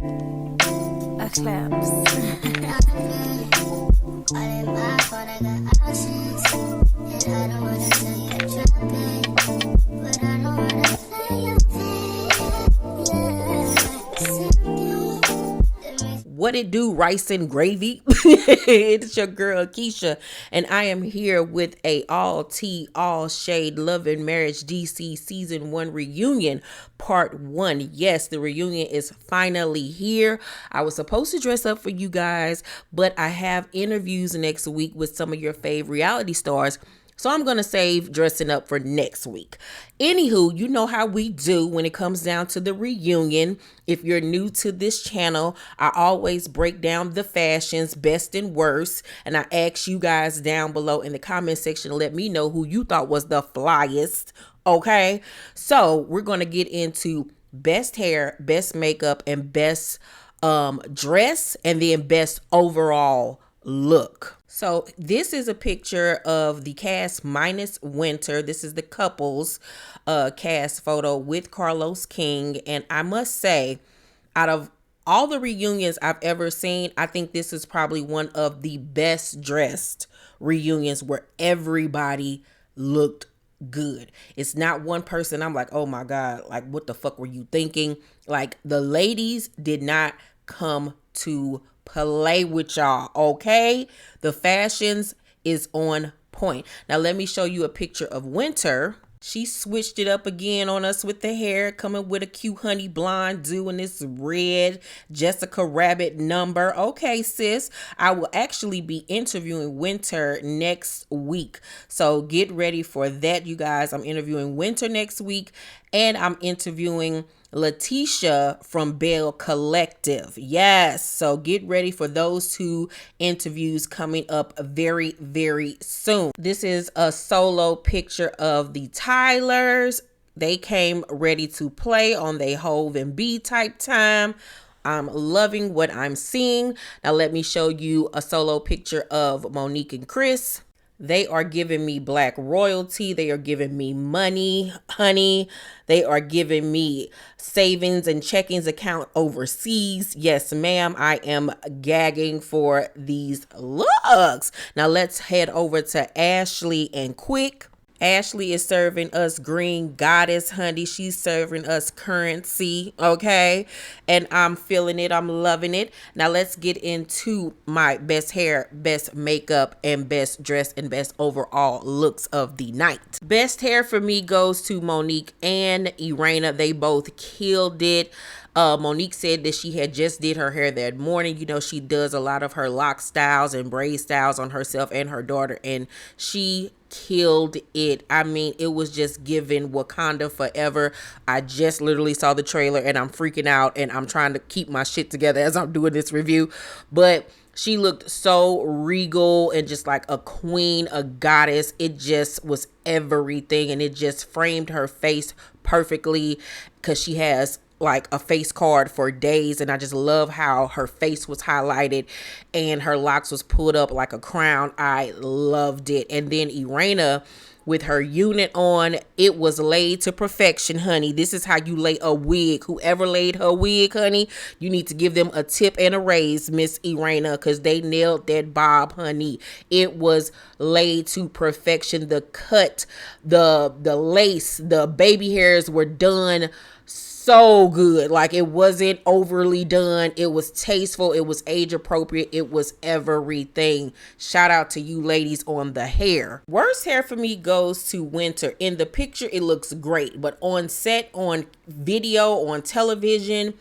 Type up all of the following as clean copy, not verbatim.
A claps. What it do, rice and gravy? It's your girl Keisha, and I am here with a all tea, all shade Love and Marriage DC season 1 reunion part 1. Yes, the reunion is finally here. I was supposed to dress up for you guys, but I have interviews next week with some of your fave reality stars. So I'm going to save dressing up for next week. Anywho, you know how we do when it comes down to the reunion. If you're new to this channel, I always break down the fashions, best and worst. And I ask you guys down below in the comment section to let me know who you thought was the flyest. Okay, so we're going to get into best hair, best makeup, and best dress, and then best overall look. So this is a picture of the cast minus Winter. This is the couples cast photo with Carlos King. And I must say, out of all the reunions I've ever seen, I think this is probably one of the best dressed reunions where everybody looked good. It's not one person I'm like, oh my God, like what the fuck were you thinking? Like the ladies did not come to play with y'all, okay? The fashions is on point. Now let me show you a picture of Winter. She switched it up again on us with the hair, coming with a cute honey blonde, doing this red Jessica Rabbit number. Okay, sis, I will actually be interviewing Winter next week. So get ready for that, you guys. I'm interviewing Winter next week, and I'm interviewing Letitia from Bell Collective. Yes, so get ready for those 2 interviews coming up very, very soon. This is a solo picture of the Tylers. They came ready to play on their Hove and B type time. I'm loving what I'm seeing. Now let me show you a solo picture of Monique and Chris. They are giving me black royalty. They are giving me money, honey. They are giving me savings and checkings account overseas. Yes, ma'am. I am gagging for these looks. Now let's head over to Ashley and Quick. Ashley is serving us green goddess, honey. She's serving us currency, okay? And I'm feeling it. I'm loving it. Now let's get into my best hair, best makeup, and best dress and best overall looks of the night. Best hair for me goes to Monique and Irena. They both killed it. Monique said that she had just did her hair that morning. You know, she does a lot of her lock styles and braid styles on herself and her daughter, and she killed it. I mean, it was just giving Wakanda forever. I just literally saw the trailer and I'm freaking out, and I'm trying to keep my shit together as I'm doing this review. But she looked so regal and just like a queen, a goddess. It just was everything, and it just framed her face perfectly because she has like a face card for days, and I just love how her face was highlighted and her locks was pulled up like a crown. I loved it. And then Irena with her unit on, it was laid to perfection, honey. This is how you lay a wig. Whoever laid her wig, honey, you need to give them a tip and a raise, Miss Irena, because they nailed that bob, honey. It was laid to perfection. The cut, the lace, the baby hairs were done so good. Like, it wasn't overly done. It was tasteful. It was age appropriate. It was everything. Shout out to you ladies on the hair. Worst hair for me goes to Winter. In the picture, it looks great, but on set, on video, on television,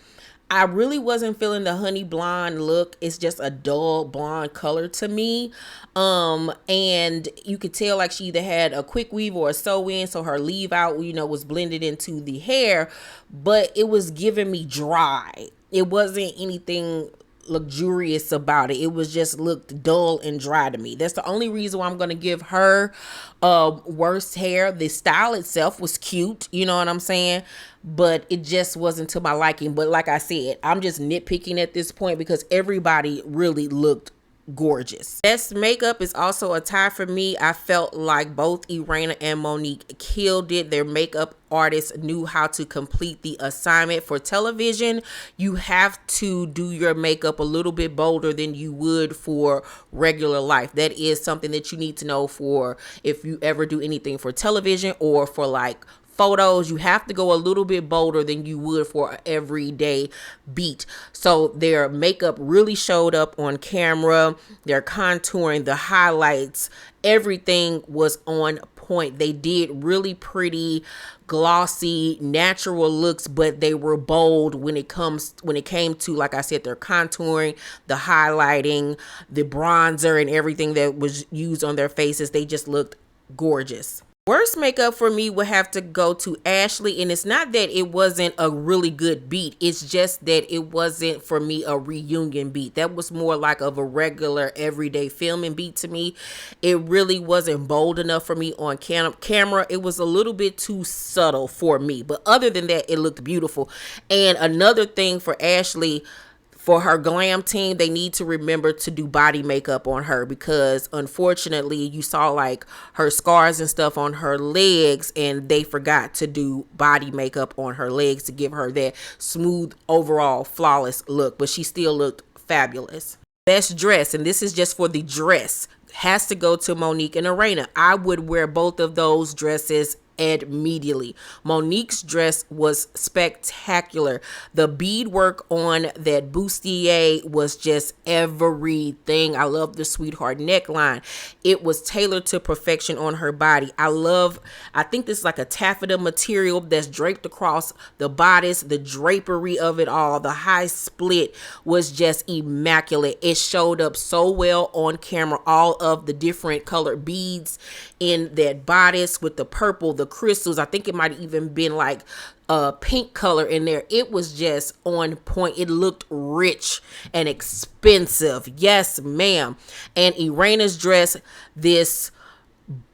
I really wasn't feeling the honey blonde look. It's just a dull blonde color to me. And you could tell like she either had a quick weave or a sew in, so her leave out, you know, was blended into the hair, but it was giving me dry. It wasn't anything luxurious about it. It was just looked dull and dry to me. That's the only reason why I'm going to give her worst hair. The style itself was cute, you know what I'm saying, but it just wasn't to my liking. But like I said, I'm just nitpicking at this point because everybody really looked gorgeous. Best makeup is also a tie for me. I felt like both Irena and Monique killed it. Their makeup artists knew how to complete the assignment. For television, you have to do your makeup a little bit bolder than you would for regular life. That is something that you need to know for if you ever do anything for television or for like photos. You have to go a little bit bolder than you would for an everyday beat. So their makeup really showed up on camera. Their contouring, the highlights, everything was on point. They did really pretty, glossy, natural looks, but they were bold when it came to, like I said, their contouring, the highlighting, the bronzer, and everything that was used on their faces. They just looked gorgeous. Worst makeup for me would have to go to Ashley, and it's not that it wasn't a really good beat. It's just that it wasn't, for me, a reunion beat. That was more like of a regular everyday filming beat to me. It really wasn't bold enough for me on camera. It was a little bit too subtle for me. But other than that, it looked beautiful. And another thing for Ashley, for her glam team, they need to remember to do body makeup on her, because unfortunately you saw like her scars and stuff on her legs, and they forgot to do body makeup on her legs to give her that smooth, overall flawless look. But she still looked fabulous. Best dress, and this is just for the dress, has to go to Monique and Irena. I would wear both of those dresses immediately. Monique's dress was spectacular. The beadwork on that bustier was just everything. I love the sweetheart neckline. It was tailored to perfection on her body. I think this is like a taffeta material that's draped across the bodice. The drapery of it all, the high split was just immaculate. It showed up so well on camera. All of the different colored beads in that bodice with the purple, the crystals. I think it might have even been like a pink color in there. It was just on point. It looked rich and expensive. Yes, ma'am. And Irena's dress, this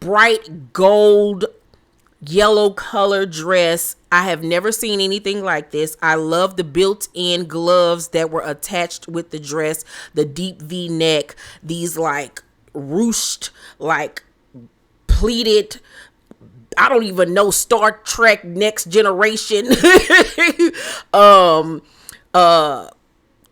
bright gold yellow color dress. I have never seen anything like this. I love the built-in gloves that were attached with the dress, the deep V neck, these like ruched, like pleated, I don't even know, Star Trek Next Generation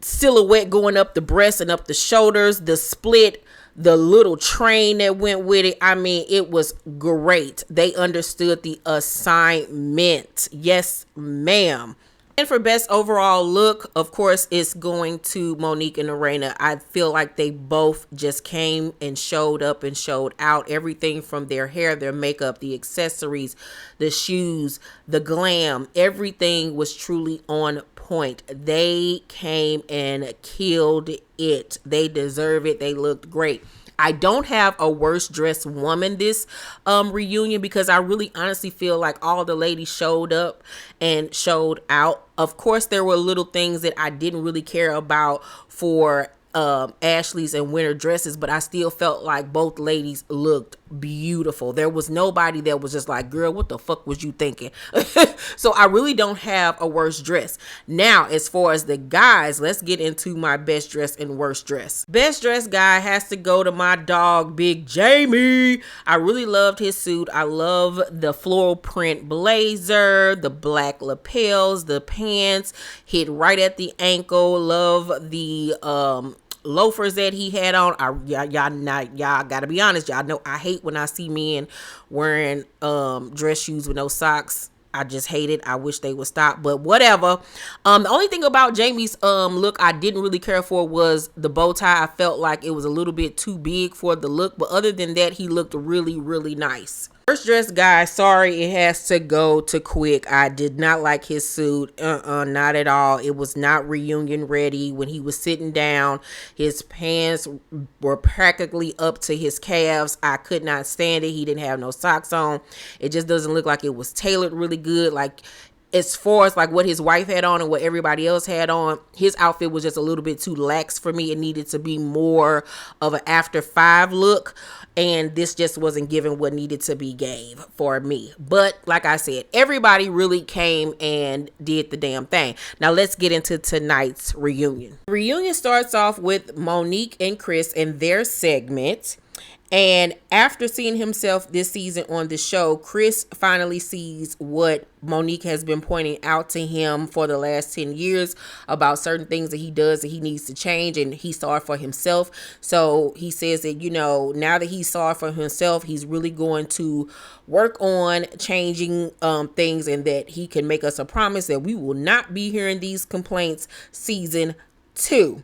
silhouette going up the breast and up the shoulders, the split, the little train that went with it. I mean, it was great. They understood the assignment. Yes, ma'am. And for best overall look, of course, it's going to Monique and Irena. I feel like they both just came and showed up and showed out. Everything from their hair, their makeup, the accessories, the shoes, the glam, everything was truly on point. They came and killed it. They deserve it. They looked great. I don't have a worst dressed woman this reunion, because I really honestly feel like all the ladies showed up and showed out. Of course, there were little things that I didn't really care about for Ashley's and winter dresses, but I still felt like both ladies looked beautiful. There was nobody that was just like, girl, what the fuck was you thinking? So I really don't have a worst dress. Now, as far as the guys, let's get into my best dress and worst dress. Best dress guy has to go to my dog, Big Jamie. I really loved his suit. I love the floral print blazer, the black lapels, the pants hit right at the ankle. Love the loafers that he had on. Y'all gotta be honest. Y'all know I hate when I see men wearing dress shoes with no socks. I just hate it. I wish they would stop, but whatever. The only thing about Jamie's look I didn't really care for was the bow tie. I felt like it was a little bit too big for the look, but other than that, he looked really, really nice. First dress guy, sorry, it has to go to Quick. I did not like his suit. Not at all. It was not reunion ready. When he was sitting down, his pants were practically up to his calves. I could not stand it. He didn't have no socks on. It just doesn't look like it was tailored really good. Like, as far as like what his wife had on and what everybody else had on, his outfit was just a little bit too lax for me. It needed to be more of an after 5 look, and this just wasn't giving what needed to be gave for me. But like I said, everybody really came and did the damn thing. Now let's get into tonight's reunion. The reunion starts off with Monique and Chris in their segment. And after seeing himself this season on the show, Chris finally sees what Monique has been pointing out to him for the last 10 years about certain things that he does that he needs to change, and he saw it for himself. So he says that, you know, now that he saw it for himself, he's really going to work on changing things, and that he can make us a promise that we will not be hearing these complaints season 2.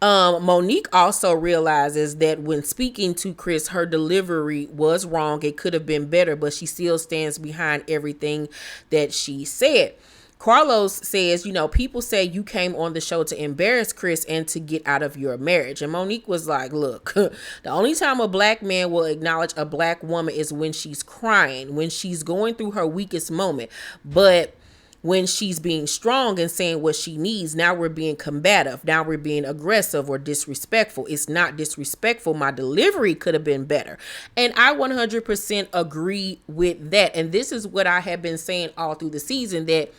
Monique also realizes that when speaking to Chris, her delivery was wrong. It could have been better, but she still stands behind everything that she said. Carlos says, you know, people say you came on the show to embarrass Chris and to get out of your marriage. And Monique was like, look, the only time a black man will acknowledge a black woman is when she's crying, when she's going through her weakest moment. But when she's being strong and saying what she needs, now we're being combative. Now we're being aggressive or disrespectful. It's not disrespectful. My delivery could have been better. And I 100% agree with that. And this is what I have been saying all through the season, that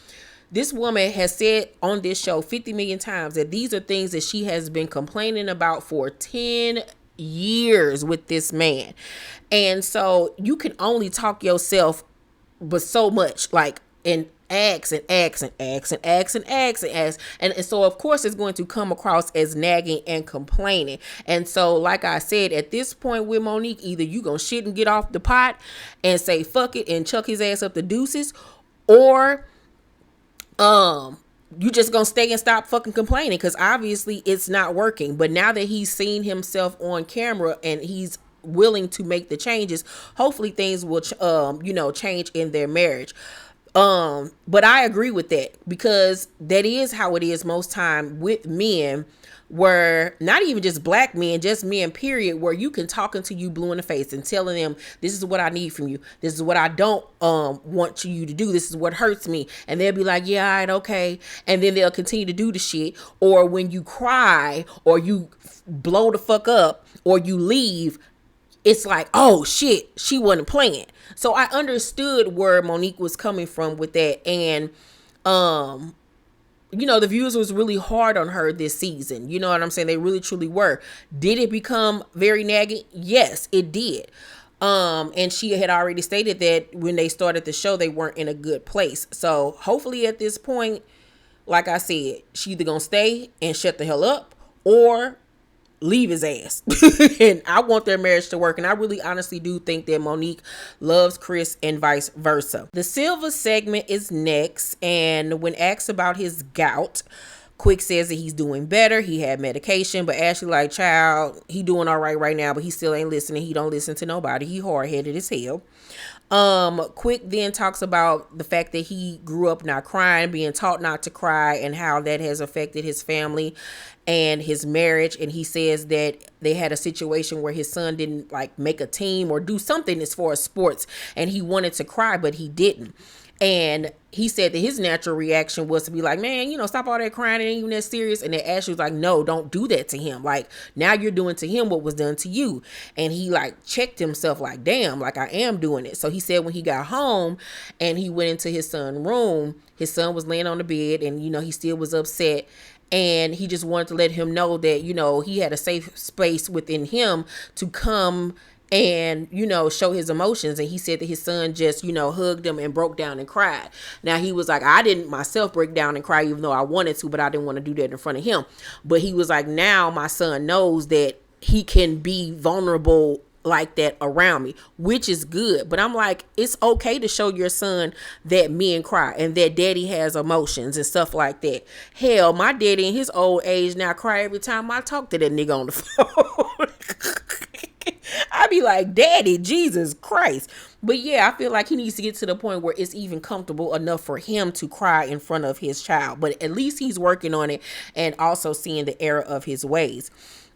this woman has said on this show 50 million times that these are things that she has been complaining about for 10 years with this man. And so you can only talk yourself but so much, like, and ask. And so of course it's going to come across as nagging and complaining. And so like I said, at this point with Monique, either you gonna shit and get off the pot and say fuck it and chuck his ass up the deuces, or you just gonna stay and stop fucking complaining, because obviously it's not working. But now that he's seen himself on camera and he's willing to make the changes, hopefully things will change in their marriage. But I agree with that, because that is how it is most time with men, where not even just black men, just men period, where you can talk until you blue in the face and telling them, this is what I need from you. This is what I don't want you to do. This is what hurts me. And they'll be like, yeah, all right, okay. And then they'll continue to do the shit. Or when you cry or you blow the fuck up or you leave, it's like, oh shit, she wasn't playing. So I understood where Monique was coming from with that. And, the viewers was really hard on her this season. You know what I'm saying? They really truly were. Did it become very nagging? Yes, it did. And she had already stated that when they started the show, they weren't in a good place. So hopefully at this point, like I said, she either gonna stay and shut the hell up or leave his ass. And I want their marriage to work. And I really honestly do think that Monique loves Chris and vice versa. The Silver segment is next. And when asked about his gout, Quick says that he's doing better. He had medication, but Ashley like, child, he doing all right now, but he still ain't listening. He don't listen to nobody. He hard-headed as hell. Quick then talks about the fact that he grew up not crying, being taught not to cry, and how that has affected his family and his marriage. And he says that they had a situation where his son didn't like make a team or do something as far as sports, and he wanted to cry, but he didn't. And he said that his natural reaction was to be like, man, stop all that crying. It ain't even that serious. And then Ashley was like, no, don't do that to him. Like, now you're doing to him what was done to you. And he like checked himself like, damn, like I am doing it. So he said when he got home and he went into his son's room, his son was laying on the bed and, he still was upset. And he just wanted to let him know that, he had a safe space within him to come and, show his emotions. And he said that his son just, hugged him and broke down and cried. Now, he was like, I didn't myself break down and cry, even though I wanted to, but I didn't want to do that in front of him. But he was like, now my son knows that he can be vulnerable like that around me, which is good. But I'm like, it's okay to show your son that men cry and that daddy has emotions and stuff like that. Hell, my daddy in his old age now cry every time I talk to that nigga on the phone. I be like, daddy, Jesus Christ. But yeah, I feel like he needs to get to the point where it's even comfortable enough for him to cry in front of his child. But at least he's working on it and also seeing the error of his ways.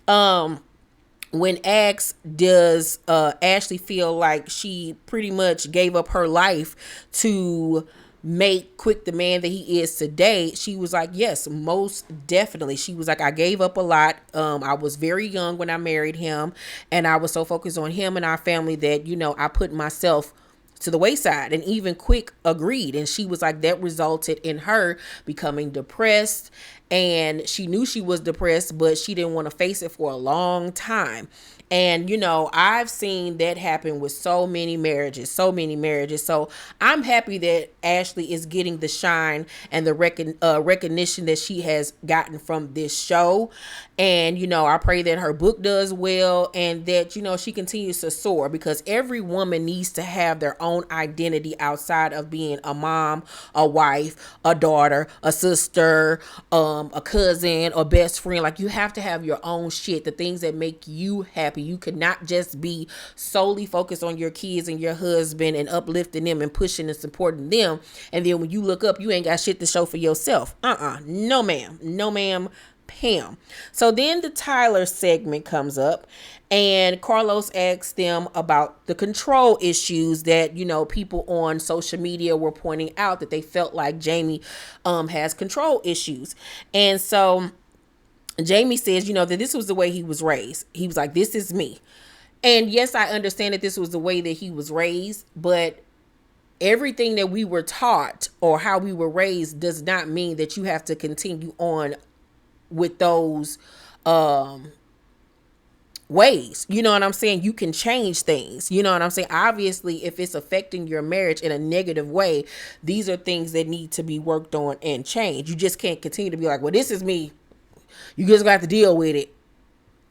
When asked, does Ashley feel like she pretty much gave up her life to make Quick the man that he is today? She was like, yes, most definitely. She was like, I gave up a lot. I was very young when I married him, and I was so focused on him and our family that, I put myself to the wayside. And even Quick agreed. And she was like, that resulted in her becoming depressed. And she knew she was depressed, but she didn't want to face it for a long time. And, I've seen that happen with so many marriages. So I'm happy that Ashley is getting the shine and the recognition that she has gotten from this show. And, I pray that her book does well and that, she continues to soar, because every woman needs to have their own identity outside of being a mom, a wife, a daughter, a sister, a cousin, or best friend. Like, you have to have your own shit, the things that make you happy. You cannot just be solely focused on your kids and your husband and uplifting them and pushing and supporting them. And then when you look up, you ain't got shit to show for yourself. No ma'am. No ma'am. Pam. So then the Tyler segment comes up, and Carlos asks them about the control issues that, people on social media were pointing out, that they felt like Jamie has control issues. And so Jamie says, that this was the way he was raised. He was like, this is me. And yes, I understand that this was the way that he was raised, but everything that we were taught or how we were raised does not mean that you have to continue on with those ways. You know what I'm saying? You can change things. You know what I'm saying? Obviously, if it's affecting your marriage in a negative way, these are things that need to be worked on and changed. You just can't continue to be like, well, this is me. You just got to deal with it.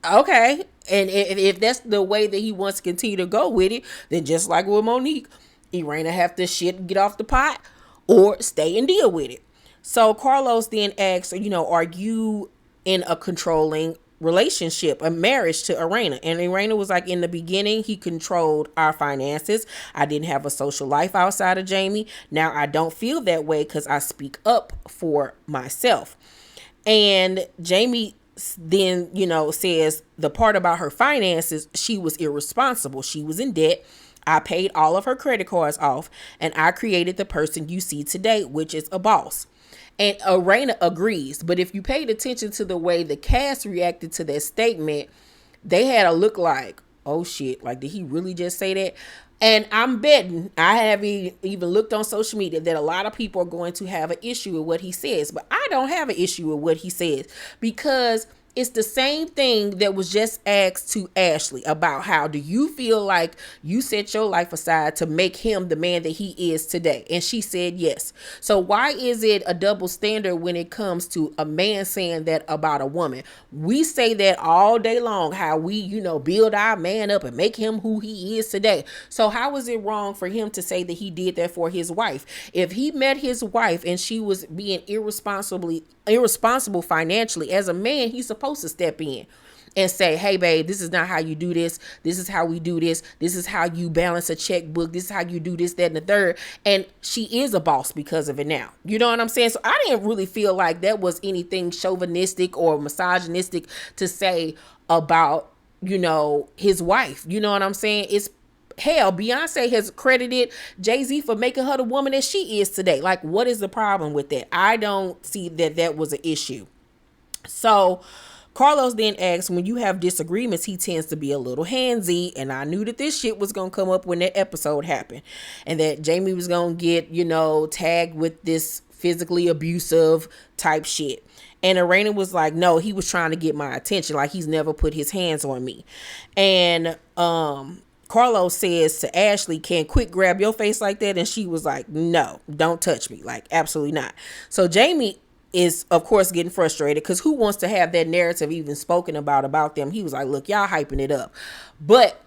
Okay. And if that's the way that he wants to continue to go with it, then just like with Monique, Irena have to shit and get off the pot or stay and deal with it. So Carlos then asks, are you in a controlling relationship, a marriage to Irena? And Irena was like, in the beginning, he controlled our finances. I didn't have a social life outside of Jamie. Now I don't feel that way because I speak up for myself. And Jamie then, says the part about her finances, she was irresponsible. She was in debt. I paid all of her credit cards off, and I created the person you see today, which is a boss. And Irena agrees. But if you paid attention to the way the cast reacted to that statement, they had a look like, oh shit, like, did he really just say that? And I'm betting, I haven't even looked on social media, that a lot of people are going to have an issue with what he says. But I don't have an issue with what he says, because it's the same thing that was just asked to Ashley about how do you feel like you set your life aside to make him the man that he is today? And she said yes. So why is it a double standard when it comes to a man saying that about a woman? We say that all day long, how we, build our man up and make him who he is today. So how is it wrong for him to say that he did that for his wife? If he met his wife and she was being irresponsible financially, as a man, he's supposed to step in and say, hey babe, this is not how you do this. This is how we do this. This is how you balance a checkbook. This is how you do this, that, and the third. And she is a boss because of it now. You know what I'm saying? So I didn't really feel like that was anything chauvinistic or misogynistic to say about, his wife. You know what I'm saying? It's hell, Beyonce has credited Jay-Z for making her the woman that she is today. Like, what is the problem with that? I don't see that was an issue. So Carlos then asks, when you have disagreements, he tends to be a little handsy. And I knew that this shit was going to come up when that episode happened, and that Jamie was going to get, tagged with this physically abusive type shit. And Irena was like, no, he was trying to get my attention. Like, he's never put his hands on me. And, Carlos says to Ashley, can Quick grab your face like that? And she was like, no, don't touch me. Like, absolutely not. So Jamie is, of course, getting frustrated, because who wants to have that narrative even spoken about them? He was like, look, y'all hyping it up. But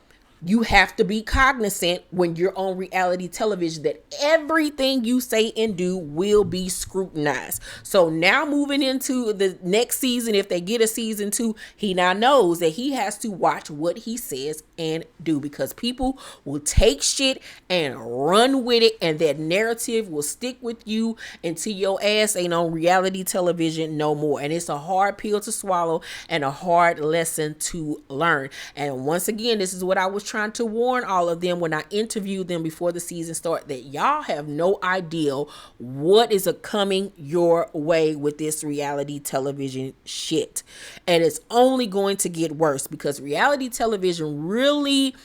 you have to be cognizant when you're on reality television that everything you say and do will be scrutinized. So now moving into the next season, if they get a season 2, he now knows that he has to watch what he says and do, because people will take shit and run with it, and that narrative will stick with you until your ass ain't on reality television no more. And it's a hard pill to swallow and a hard lesson to learn. And once again, this is what I was trying to warn all of them when I interviewed them before the season started that y'all have no idea what is coming your way with this reality television shit. And it's only going to get worse because reality television really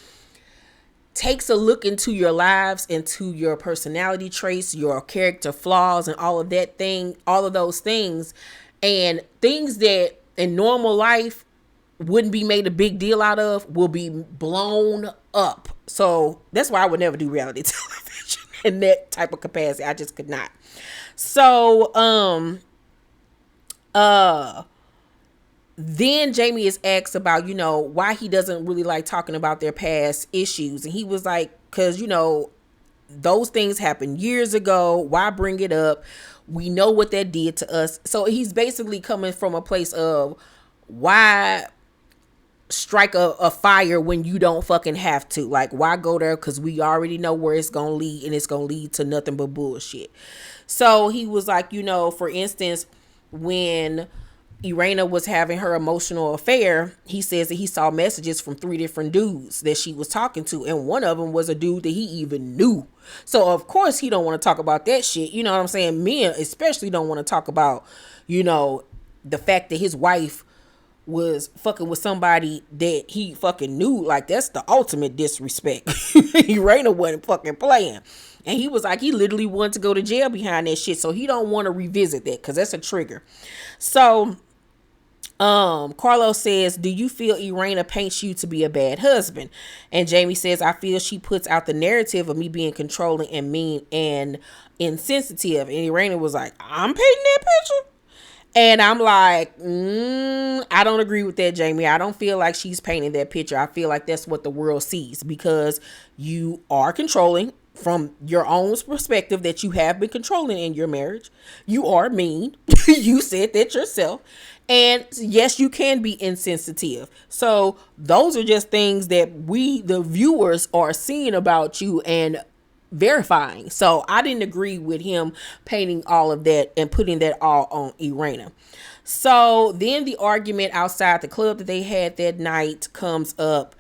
takes a look into your lives, into your personality traits, your character flaws, and all of that thing, all of those things, and things that in normal life wouldn't be made a big deal out of will be blown up. So that's why I would never do reality television in that type of capacity. I just could not. So then Jamie is asked about, why he doesn't really like talking about their past issues. And he was like, because, those things happened years ago. Why bring it up? We know what that did to us. So he's basically coming from a place of why strike a fire when you don't fucking have to. Like, why go there? Because we already know where it's going to lead, and it's going to lead to nothing but bullshit. So he was like, for instance, when Irena was having her emotional affair, he says that he saw messages from 3 different dudes that she was talking to, and one of them was a dude that he even knew. So of course he don't want to talk about that shit. You know what I'm saying? Men especially don't want to talk about, the fact that his wife was fucking with somebody that he fucking knew. Like, that's the ultimate disrespect. Irena wasn't fucking playing. And he was like, he literally wanted to go to jail behind that shit. So he don't want to revisit that because that's a trigger. So Carlos says, do you feel Irena paints you to be a bad husband? And Jamie says, I feel she puts out the narrative of me being controlling and mean and insensitive. And Irena was like, I'm painting that picture. And I'm like, I don't agree with that, Jamie. I don't feel like she's painting that picture. I feel like that's what the world sees because you are controlling from your own perspective that you have been controlling in your marriage. You are mean. You said that yourself. And yes, you can be insensitive. So those are just things that we, the viewers, are seeing about you and verifying. So I didn't agree with him painting all of that and putting that all on Irena. So then the argument outside the club that they had that night comes up,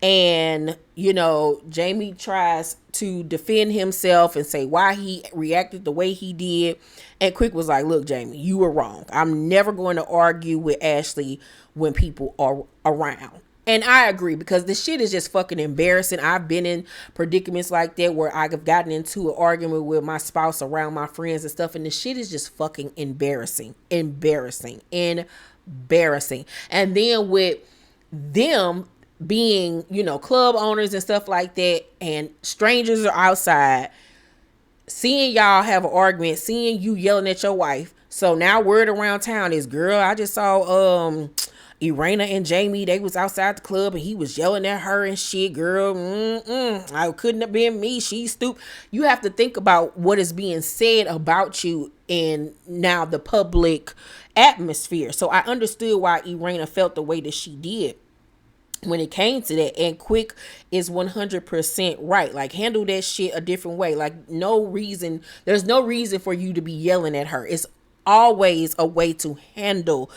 and Jamie tries to defend himself and say why he reacted the way he did, and Quick was like, look, Jamie, you were wrong. I'm never going to argue with Ashley when people are around. And I agree because this shit is just fucking embarrassing. I've been in predicaments like that where I've gotten into an argument with my spouse around my friends and stuff. And the shit is just fucking embarrassing. And then with them being, club owners and stuff like that, and strangers are outside, seeing y'all have an argument, seeing you yelling at your wife. So now word around town is, girl, I just saw, Irena and Jamie, they was outside the club and he was yelling at her and shit, girl. I couldn't have been me. She's stupid. You have to think about what is being said about you in now the public atmosphere. So I understood why Irena felt the way that she did when it came to that. And Quick is 100% right. Like, handle that shit a different way. Like, there's no reason for you to be yelling at her. It's always a way to handle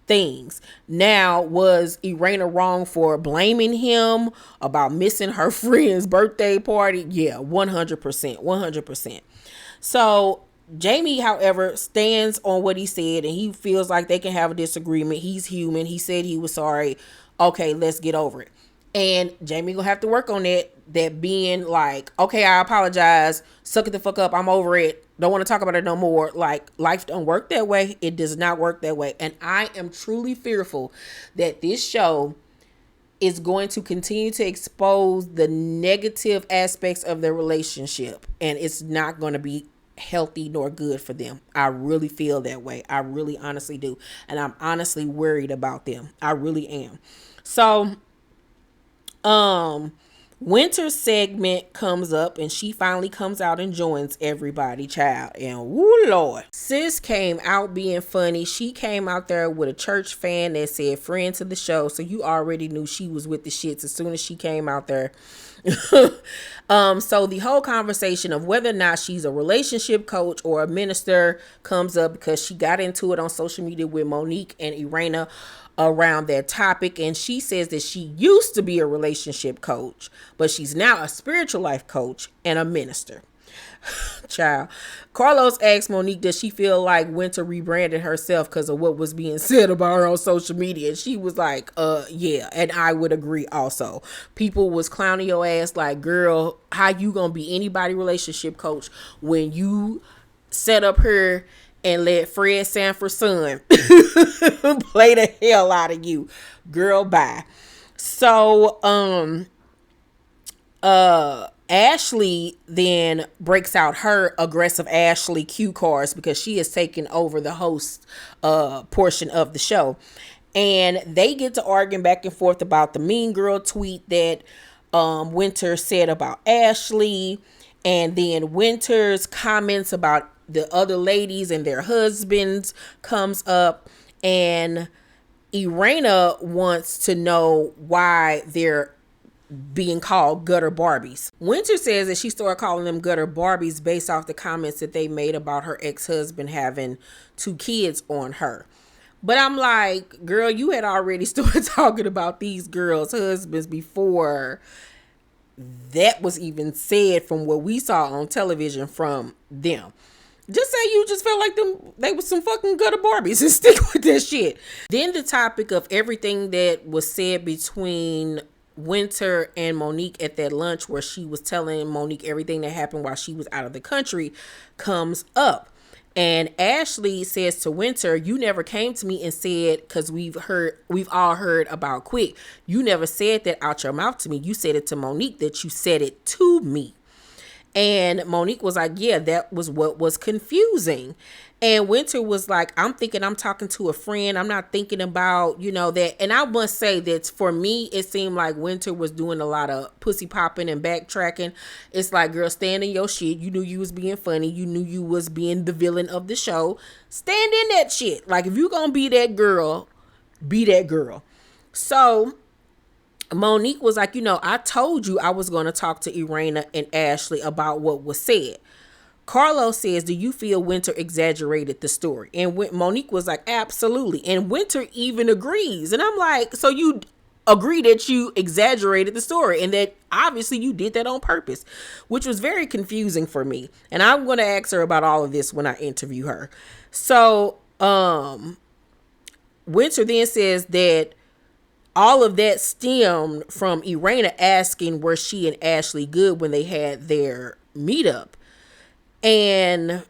things. Now, was Irena wrong for blaming him about missing her friend's birthday party? Yeah, 100%. So Jamie, however, stands on what he said, and he feels like they can have a disagreement. He's human. He said he was sorry. Okay, let's get over it. And Jamie gonna have to work on that being like, okay, I apologize, suck it the fuck up, I'm over it, don't want to talk about it no more. Like, life don't work that way. It does not work that way. And I am truly fearful that this show is going to continue to expose the negative aspects of their relationship, and it's not going to be healthy nor good for them. I really feel that way. I really honestly do. And I'm honestly worried about them. I really am. So Winter's segment comes up and she finally comes out and joins everybody, child. And woo Lord. Sis came out being funny. She came out there with a church fan that said friend to the show. So you already knew she was with the shits as soon as she came out there. So the whole conversation of whether or not she's a relationship coach or a minister comes up because she got into it on social media with Monique and Irena around that topic, and she says that she used to be a relationship coach, but she's now a spiritual life coach and a minister. Child. Carlos asked Monique, does she feel like Winter rebranded herself because of what was being said about her on social media? And she was like, yeah. And I would agree also. People was clowning your ass like, girl, how you gonna be anybody relationship coach when you set up her and let Fred Sanford's son play the hell out of you? Girl, bye. So, Ashley then breaks out her aggressive Ashley cue cards because she is taking over the host portion of the show. And they get to arguing back and forth about the mean girl tweet that Winter said about Ashley. And then Winter's comments about the other ladies and their husbands comes up. And Irena wants to know why they're being called gutter Barbies. Winter says that she started calling them gutter Barbies based off the comments that they made about her ex-husband having 2 kids on her. But I'm like, girl, you had already started talking about these girls' husbands before that was even said from what we saw on television from them. Just say you just felt like they was some fucking gutter Barbies and stick with that shit. Then the topic of everything that was said between Winter and Monique at that lunch where she was telling Monique everything that happened while she was out of the country comes up. And Ashley says to Winter, you never came to me and said, because we've all heard about Quick. You never said that out your mouth to me. You said it to Monique that you said it to me. And Monique was like, yeah, that was what was confusing. And Winter was like, I'm thinking I'm talking to a friend. I'm not thinking about, that. And I must say that for me, it seemed like Winter was doing a lot of pussy popping and backtracking. It's like, girl, stand in your shit. You knew you was being funny. You knew you was being the villain of the show. Stand in that shit. Like, if you gonna be that girl, be that girl. So Monique was like, I told you I was going to talk to Irena and Ashley about what was said. Carlos says, do you feel Winter exaggerated the story? And Monique was like, absolutely. And Winter even agrees. And I'm like, so you agree that you exaggerated the story and that obviously you did that on purpose, which was very confusing for me. And I'm going to ask her about all of this when I interview her. So Winter then says that all of that stemmed from Irena asking were she and Ashley good when they had their meetup. And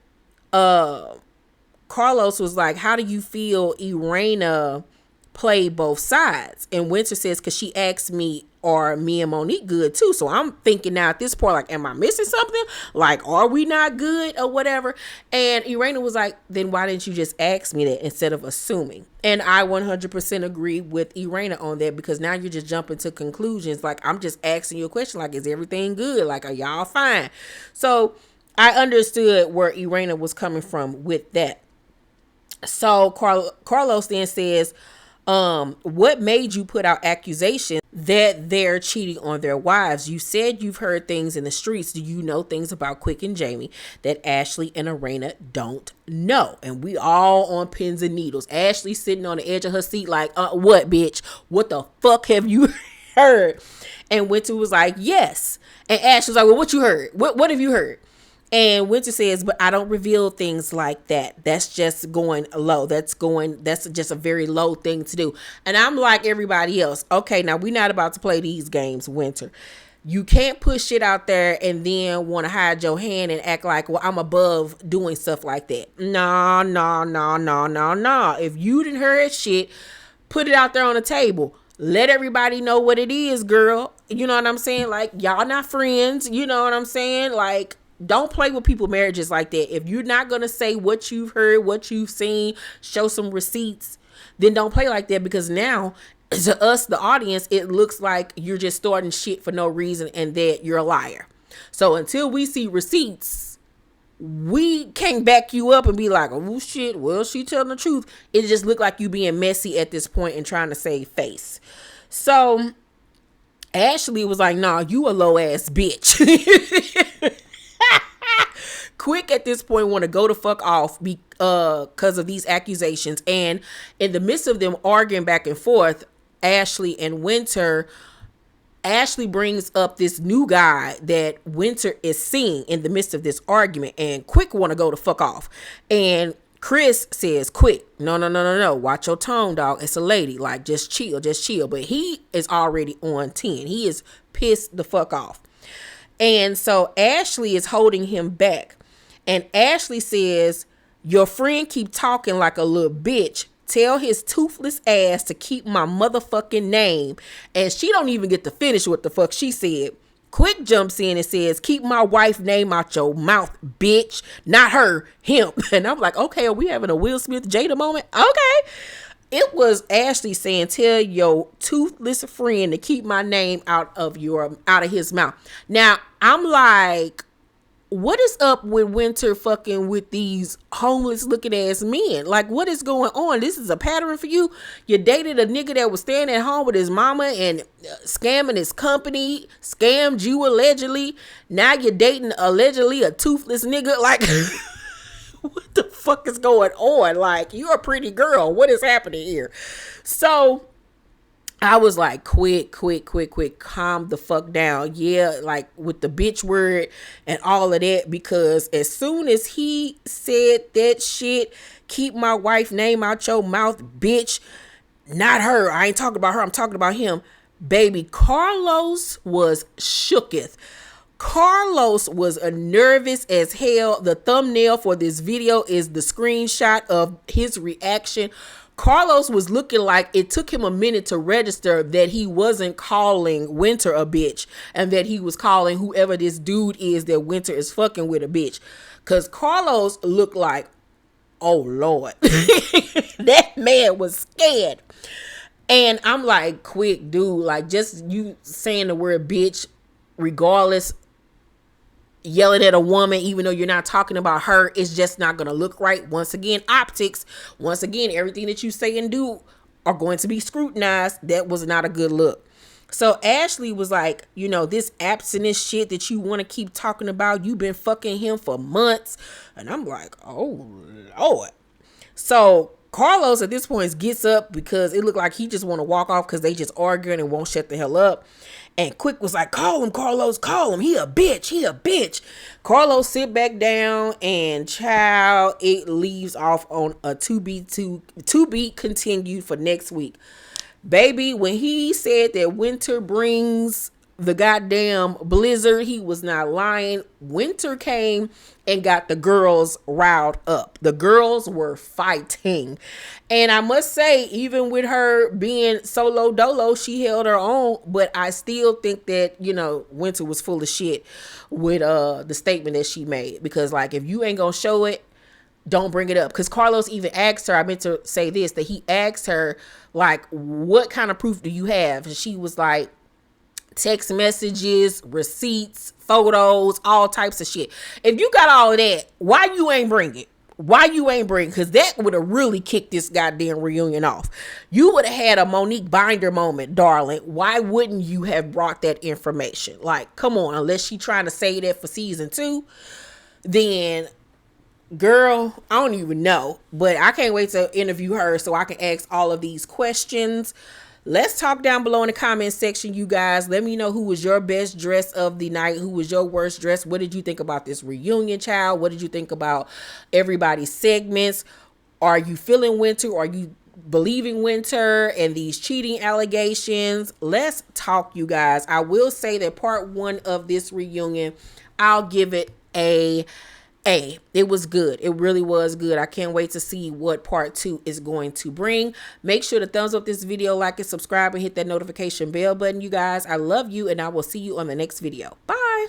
Carlos was like, how do you feel Irena played both sides? And Winter says, because she asked me, are me and Monique good too? So I'm thinking now at this point, like, am I missing something? Like, are we not good or whatever? And Irena was like, then why didn't you just ask me that instead of assuming? And I 100% agree with Irena on that, because now you're just jumping to conclusions. Like, I'm just asking you a question, like, is everything good? Like, are y'all fine? So I understood where Irena was coming from with that. So Carlos then says, what made you put out accusations that they're cheating on their wives? You said you've heard things in the streets. Do you know things about Quick and Jamie that Ashley and Irena don't know? And we all on pins and needles. Ashley sitting on the edge of her seat like, what, bitch? What the fuck have you heard? And Winter was like, yes. And Ashley was like, well, what you heard? What have you heard? And Winter says, but I don't reveal things like that. That's just going low. That's just a very low thing to do. And I'm like everybody else. Okay, now we're not about to play these games, Winter. You can't push shit out there and then want to hide your hand and act like, well, I'm above doing stuff like that. No. If you didn't hear shit, put it out there on the table. Let everybody know what it is, girl. You know what I'm saying? Like, y'all not friends. You know what I'm saying? Like, don't play with people's marriages like that. If you're not going to say what you've heard, what you've seen, show some receipts, then don't play like that, because now to us, the audience, it looks like you're just starting shit for no reason and that you're a liar. So until we see receipts, we can't back you up and be like, oh shit, well, she telling the truth. It just looked like you being messy at this point and trying to save face. So Ashley was like, nah, you a low ass bitch. Quick at this point want to go the fuck off because of these accusations. And in the midst of them arguing back and forth, Ashley and Winter, Ashley brings up this new guy that Winter is seeing in the midst of this argument, and Quick want to go the fuck off. And Chris says, Quick, no, watch your tone, dog. It's a lady. Like, just chill. But he is already on 10. He is pissed the fuck off. And so Ashley is holding him back. And Ashley says, your friend keep talking like a little bitch. Tell his toothless ass to keep my motherfucking name. And she don't even get to finish what the fuck she said. Quick jumps in and says, keep my wife's name out your mouth, bitch. Not her, him. And I'm like, okay, are we having a Will Smith Jada moment? Okay. It was Ashley saying, tell your toothless friend to keep my name out of his mouth. Now, I'm like, what is up with Winter fucking with these homeless looking ass men? Like, what is going on? This is a pattern for you. You dated a nigga that was staying at home with his mama and scamming his company, scammed you allegedly. Now you're dating allegedly a toothless nigga. Like, what the fuck is going on? Like, you're a pretty girl. What is happening here? So I was like, quick, calm the fuck down. Yeah, like with the bitch word and all of that, because as soon as he said that shit, keep my wife's name out your mouth, bitch. Not her. I ain't talking about her. I'm talking about him. Baby, Carlos was shooketh. Carlos was nervous as hell. The thumbnail for this video is the screenshot of his reaction. Carlos was looking like it took him a minute to register that he wasn't calling Winter a bitch and that he was calling whoever this dude is that Winter is fucking with a bitch. Because Carlos looked like, oh Lord, that man was scared. And I'm like, quick, dude, like just you saying the word bitch, regardless, yelling at a woman, even though you're not talking about her, it's just not going to look right. Once again, optics. Once again, everything that you say and do are going to be scrutinized. That was not a good look. So Ashley was like, you know, this abstinence shit that you want to keep talking about, you've been fucking him for months. And I'm like, oh Lord. So Carlos at this point gets up because it looked like he just want to walk off because they just arguing and won't shut the hell up. And Quick was like, call him, Carlos, call him. He a bitch. Carlos sit back down and child, it leaves off on a to be continued for next week. Baby, when he said that Winter brings the goddamn blizzard, he was not lying. Winter came and got the girls riled up. The girls were fighting. And I must say, even with her being solo dolo, she held her own. But I still think that, you know, Winter was full of shit with the statement that she made. Because, like, if you ain't gonna show it, don't bring it up. Because Carlos even asked her, I meant to say this, that he asked her, like, what kind of proof do you have? And she was like, text messages, receipts, photos, all types of shit. If you got all of that, why you ain't bring it? Because that would have really kicked this goddamn reunion off. You would have had a Monique Binder moment, darling. Why wouldn't you have brought that information? Like, come on, unless she trying to say that for season 2, then girl, I don't even know. But I can't wait to interview her so I can ask all of these questions. Let's talk down below in the comment section, you guys. Let me know who was your best dress of the night. Who was your worst dress? What did you think about this reunion, child? What did you think about everybody's segments? Are you feeling Winter? Are you believing Winter and these cheating allegations? Let's talk, you guys. I will say that part 1 of this reunion, I'll give it a. It was good. It really was good. I can't wait to see what part 2 is going to bring. Make sure to thumbs up this video, like and subscribe, and hit that notification bell button, you guys. I love you, and I will see you on the next video. Bye.